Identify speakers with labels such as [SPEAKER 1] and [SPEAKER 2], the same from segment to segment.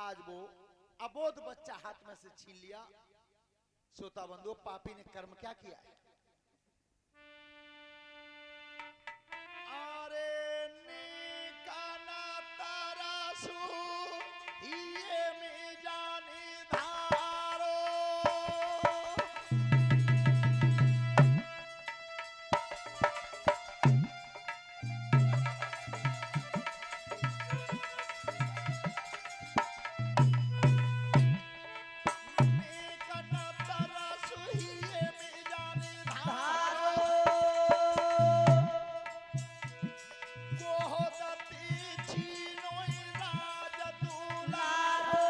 [SPEAKER 1] आज वो अबोध बच्चा हाथ में से छीन लिया। श्रोता बंधु, पापी ने कर्म क्या किया है? अरे निकाना तारासु ये में जाने धारो, निकाना तारासु ये में जाने धारो, गोहदती छीनोई राज दुलारो,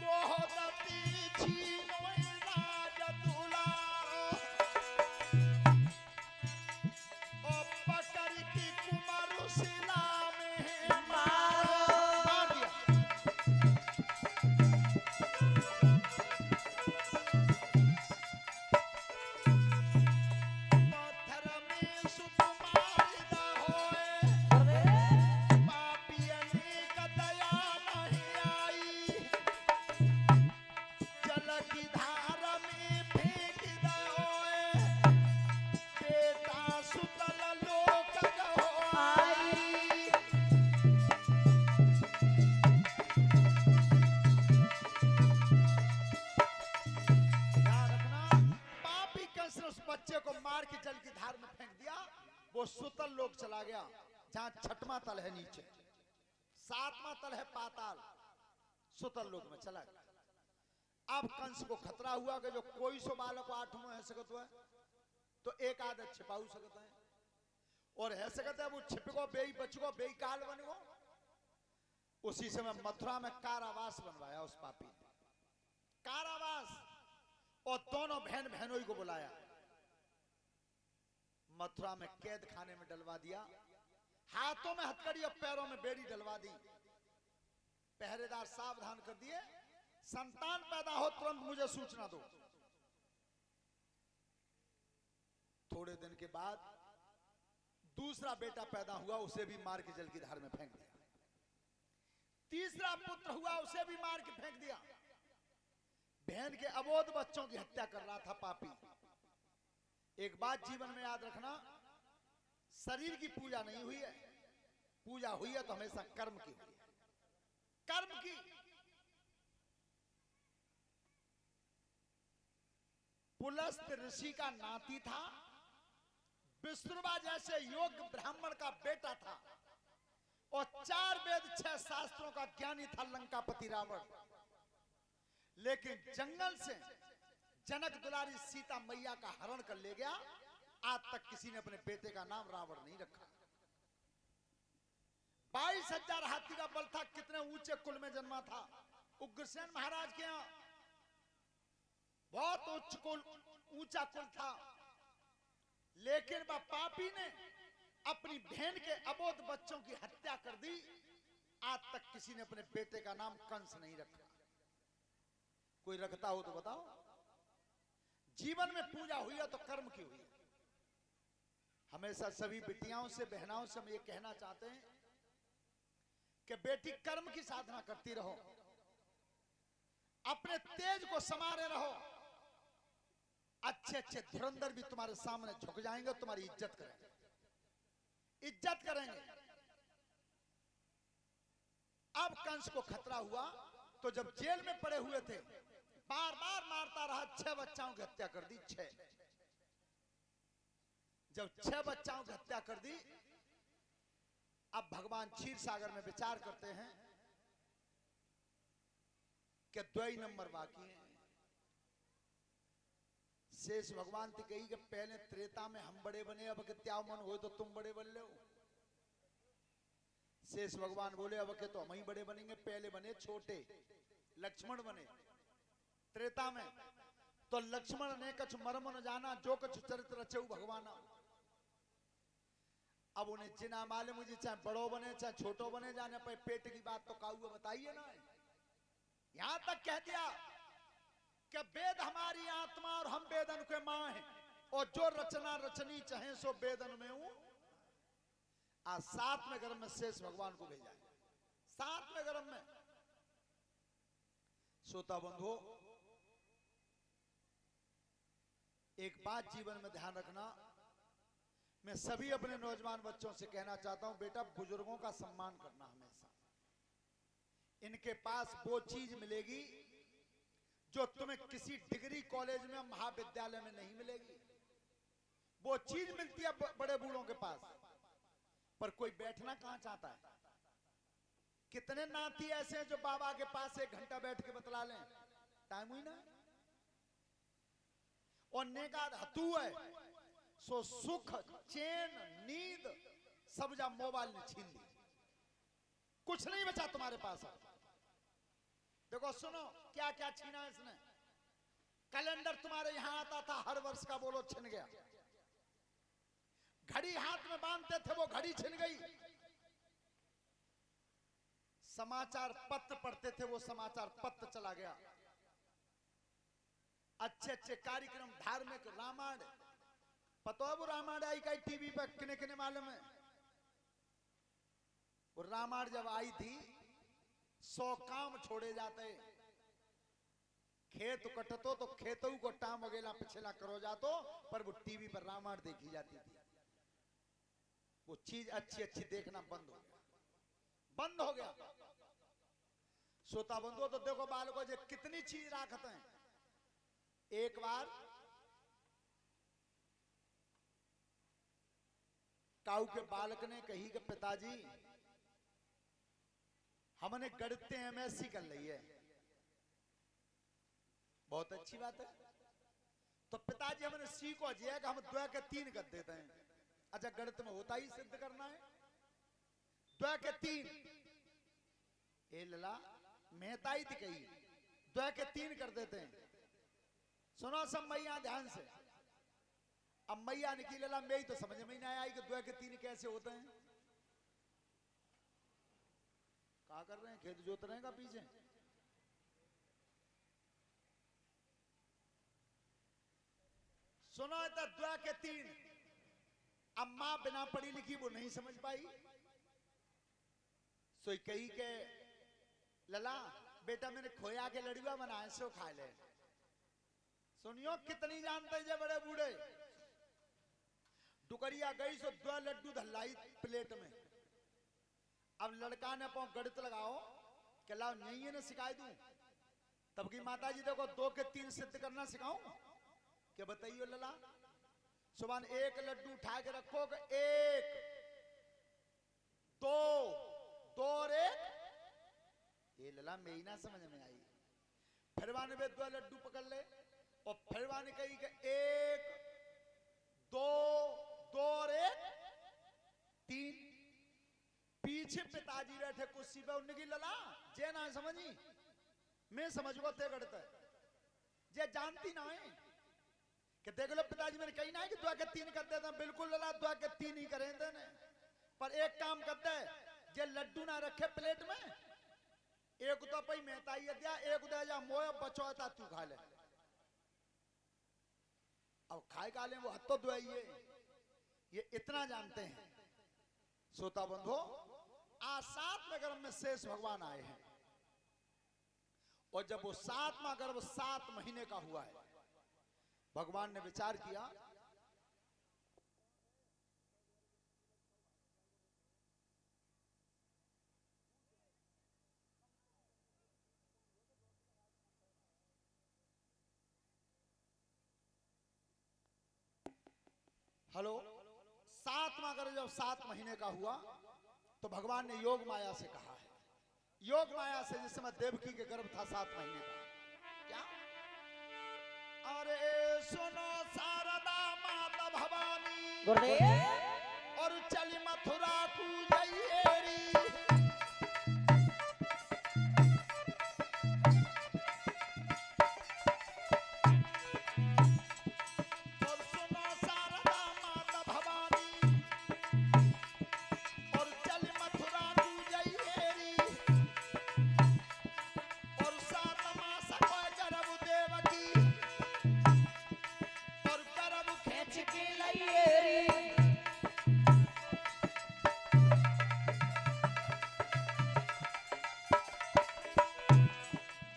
[SPEAKER 1] गोहदती छीनोई राज दुलारो, ओ पकड़ की कुमार शिला में मारो। मार दिया। पत्थर में सुकुमारिदा होए, पापियनी का दया नहीं आई, जल की धार में फेंक दा होए, बेटा सुतल लोक गहो आई। ध्यान रखना, पापी कंस ने उस बच्चे को मार के जल की धार में फेंक दिया। वो सुतल लोक चला गया, जहां छठवां तल है नीचे, सातवां तल है पाताल, सुतल लोक में चला गया। अब कंस को खतरा हुआ कि जो कोई सो बालक आठवें है सकत हुआ तो एक आदत छिपाऊ सकता है, और है सकता है वो छिपको बेई बचको बेई काल बनो। उसी समय मथुरा में कारावास बनवाया उस पापी ने, कारावास, और दोनों बहन बहनोई को बुलाया, मथुरा में कैद खाने में डलवा दिया, हाथों में हथकड़ी और पैरों में बेड़ी डलवा दी, पहरेदार सावधान कर दिए, संतान पैदा हो तुरंत मुझे सूचना दो। थोड़े दिन के बाद दूसरा बेटा पैदा हुआ, उसे भी मार के जल की धार में फेंक दिया। तीसरा पुत्र हुआ, उसे भी मार के फेंक दिया। बहन के अबोध बच्चों की हत्या कर रहा था पापी। एक बात जीवन में याद रखना, शरीर की पूजा नहीं हुई है, पूजा हुई है तो हमेशा कर्म की हुई है, कर्म की। पुलस्त ऋषि का नाती था, विष्णुवा जैसे योग्य ब्राह्मण का बेटा था, और 4 वेद 6 शास्त्रों का ज्ञानी था लंकापति रावण। लेकिन जंगल से जनक दुलारी सीता मैया का हरण कर ले गया। आज तक किसी ने अपने बेटे का नाम रावण नहीं रखा। 22,000 हाथी का बल था, कितने ऊंचे कुल में जन्मा था, उग्रसेन महाराज के यहां बहुत उच्च कुल, ऊंचा कुल था। लेकिन वह पापी ने अपनी बहन के अबोध बच्चों की हत्या कर दी। आज तक किसी ने अपने बेटे का नाम कंस नहीं रखा। कोई रखता हो तो बताओ। जीवन में पूजा हुई है तो कर्म की हुई है। हमेशा सभी बिटियाओं से, बहनाओं से हम ये कहना चाहते हैं कि बेटी कर्म की साधना करती रहो, अपने तेज को संवारे रहो। अच्छे अच्छे धुरंधर भी तुम्हारे सामने झुक जाएंगे, तुम्हारी इज्जत करेंगे, इज्जत करेंगे। अब कंस को खतरा हुआ तो जब जेल में पड़े हुए थे, बार बार मारता रहा, 6 बच्चाओं की हत्या कर दी। 6 जब 6 बच्चाओं की हत्या कर दी, अब भगवान क्षीर सागर में विचार करते हैं कि 2 ही नंबर बाकी हैं। शेष भगवान तो कही कि पहले त्रेता में हम बड़े बने, अब के त्याव मन हो तो तुम बड़े बन लो। शेष भगवान बोले अब के तो हम ही बड़े बनेंगे, पहले बने छोटे, लक्ष्मण बने त्रेता में। तो लक्ष्मण ने कछ मर्म न जाना, जो कछ चरित्र रचऊ भगवाना। अब उन्हें जिना मालूम, मुझे चाहे बड़ो बने चाहे छोटो बने, जाने पे पेट की बात तो काऊ बताइए ना। यहां तक कह दिया कि वेद हमारी आत्मा और हम वेदन के मां हैं, और जो रचना रचनी चाहे सो वेदन में हूं। आज 7वें गर्भ में शेष भगवान को भेजा है, 7वें गर्भ में। श्रोता बंधु, एक बात जीवन में ध्यान रखना, मैं सभी अपने नौजवान बच्चों से कहना चाहता हूं, बेटा बुजुर्गों का सम्मान करना हमेशा। इनके पास वो चीज मिलेगी जो तुम्हें किसी डिग्री कॉलेज में महाविद्यालय में नहीं मिलेगी। वो चीज मिलती है बड़े बूढ़ों के पास, पर कोई बैठना कहां चाहता है। कितने नाती ऐसे हैं जो बाबा के पास 1 घंटा बैठ के बतला लें, टाइम हुई ना। और नेका हतू है सो सुख चैन नींद सब जा मोबाइल ने छीन ली, कुछ नहीं बचा तुम्हारे पास। देखो सुनो क्या क्या छीना इसने। कैलेंडर तुम्हारे यहां आता था हर वर्ष का, बोलो छिन गया। घड़ी हाथ में बांधते थे, वो घड़ी छिन गई। समाचार पत्र पढ़ते थे, वो समाचार पत्र चला गया। अच्छे अच्छे कार्यक्रम धार्मिक रामायण, पता है वो रामायण आई कई टीवी पर, किने किने मालूम है। वो रामायण जब आई थी 100 काम छोड़े जाते, खेत कटतो तो खेतों को टाम वगैरह पिछला करो जातो, पर वो टीवी पर रामायण देखी जाती थी। वो चीज अच्छी अच्छी देखना बंद हो गया, बंद हो गया। श्रोता बंधुओं, तो देखो बालकों जो कितनी चीज राखते हैं। एक बार काऊ के बालक ने कही कि पिताजी हमने गणित MSc कर ली है। बहुत अच्छी बात है। तो पिताजी हमने सीखो जी है कि हम 2 के 3 कर देते हैं। अच्छा गणित में होता ही सिद्ध करना है 2 के 3। ए लला मेहता ही थी कही 2 के 3 कर देते हैं। सुनो सब मैया ध्यान से। अब मैया निकली लला मेरी तो समझ में ही नहीं आई कि 2 के 3 कैसे होते हैं। क्या कर रहे हैं, खेत जोत रहे हैं का पीछे। सुनो तो 2 के 3। अम्मा बिना पढ़ी लिखी वो नहीं समझ पाई, सोई कही के लला बेटा मैंने खोया के लड़ुआ बनाए सो खा ले। सुनियो कितनी जानते हैं बड़े बूढ़े। डुकरिया गई सो 2 लड्डू धलाई प्लेट में। अब लड़का ने पाओ गणित लगाओ कि लाओ नहीं ने सिखाई दूं। तब की माता जी देखो 2 के 3 सिद्ध करना सिखाऊं क्या, बताइयो लला। सुबह 1 लड्डू उठा के रखो कि 1 2 2 और 1। ये लला में ही ना समझ में आई। फिर वाने वे 2 लड्डू पकड़ ले और फिर वाने कही कि 1 2 2 और 1 3। पीछे पिताजी बैठे कुर्सी पे, उनकी लला जे ना समझी मैं समझ गो ते गढ़ते जे जानती ना है कि देख लो पिताजी मैंने कही ना है कि 2 के 3 कर देते हैं। बिल्कुल लला 2 के 3 ही करें देने, पर एक काम करते है जे लड्डू ना रखे प्लेट में, एक तो पई मेहता ही दिया, एक दे जा मोय बचौता तू खा ले। अब खाए खा ले वो हत्तो दुआइए, ये इतना जानते हैं। श्रोता बंधो, आज 7वें गर्भ में शेष भगवान आए हैं और जब वो 7वां गर्भ 7 महीने का हुआ है, भगवान ने विचार किया हेलो 7वां गर्भ जब 7 महीने का हुआ तो भगवान ने योग माया से कहा है, योग माया से जिस समय देवकी के गर्भ था 7 महीने का। क्या अरे सुनो शारदा माता भवानी गुरुदेव और चली मथुरा को जयेरी।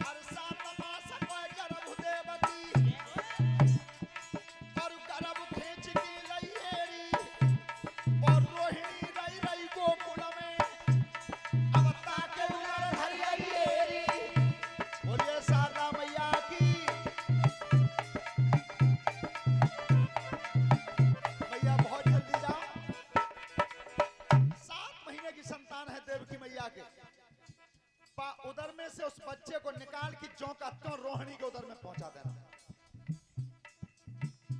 [SPEAKER 1] हर सात मास कोई गर्भ देवती और गर्भ खींच की लइएरी और रोहिणी रई रई गोकुल में अब ताके उमर धर आइएरी। बोलिए शारदा मैया की। मैया बहुत जल्दी जाओ। 7 महीने की संतान है देवकी मैया के। उदर में से उस बच्चे को निकाल के ज्यों का त्यों रोहिणी के उदर में पहुंचा देना।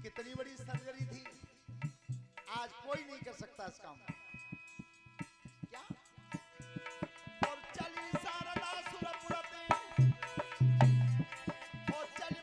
[SPEAKER 1] कितनी बड़ी सर्जरी थी, आज कोई नहीं कर सकता इस काम।